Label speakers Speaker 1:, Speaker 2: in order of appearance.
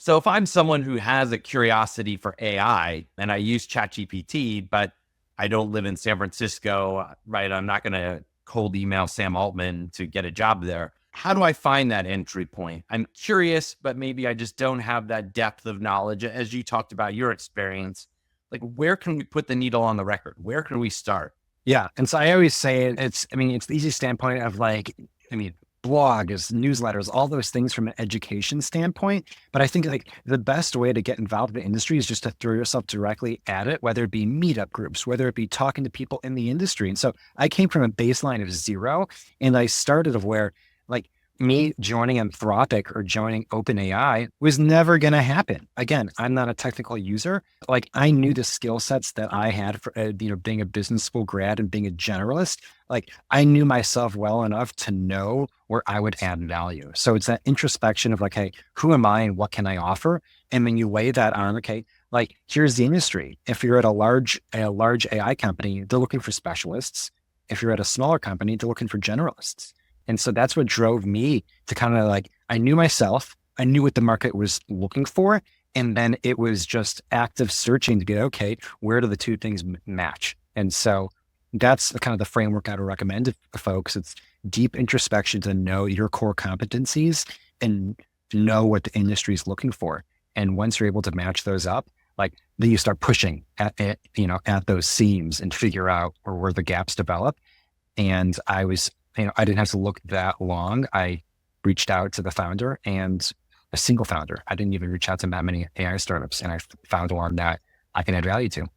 Speaker 1: So if I'm someone who has a curiosity for AI and I use ChatGPT, but I don't live in San Francisco, right? I'm not going to cold email Sam Altman to get a job there. How do I find that entry point? I'm curious, but maybe I just don't have that depth of knowledge. As you talked about your experience, like where can we put the needle on the record? Where can we start?
Speaker 2: Yeah. And so I always say it's the easy standpoint of blogs, newsletters, all those things from an education standpoint. But I think like the best way to get involved in the industry is just to throw yourself directly at it, whether it be meetup groups, whether it be talking to people in the industry. And so I came from a baseline of zero and I started of where like me joining Anthropic or joining OpenAI was never going to happen. Again, I'm not a technical user. Like I knew the skill sets that I had for, being a business school grad and being a generalist. Like I knew myself well enough to know where I would add value. So it's that introspection of like, hey, who am I and what can I offer? And then you weigh that on, okay, like here's the industry. If you're at a large AI company, they're looking for specialists. If you're at a smaller company, they're looking for generalists. And so that's what drove me to kind of like, I knew myself, I knew what the market was looking for. And then it was just active searching to get, okay, where do the two things match? And so that's the kind of the framework I would recommend to folks. It's deep introspection to know your core competencies and know what the industry is looking for. And once you're able to match those up, like then you start pushing at those seams and figure out where the gaps develop. And I didn't have to look that long. I reached out to the founder and a single founder. I didn't even reach out to that many AI startups. And I found one that I can add value to.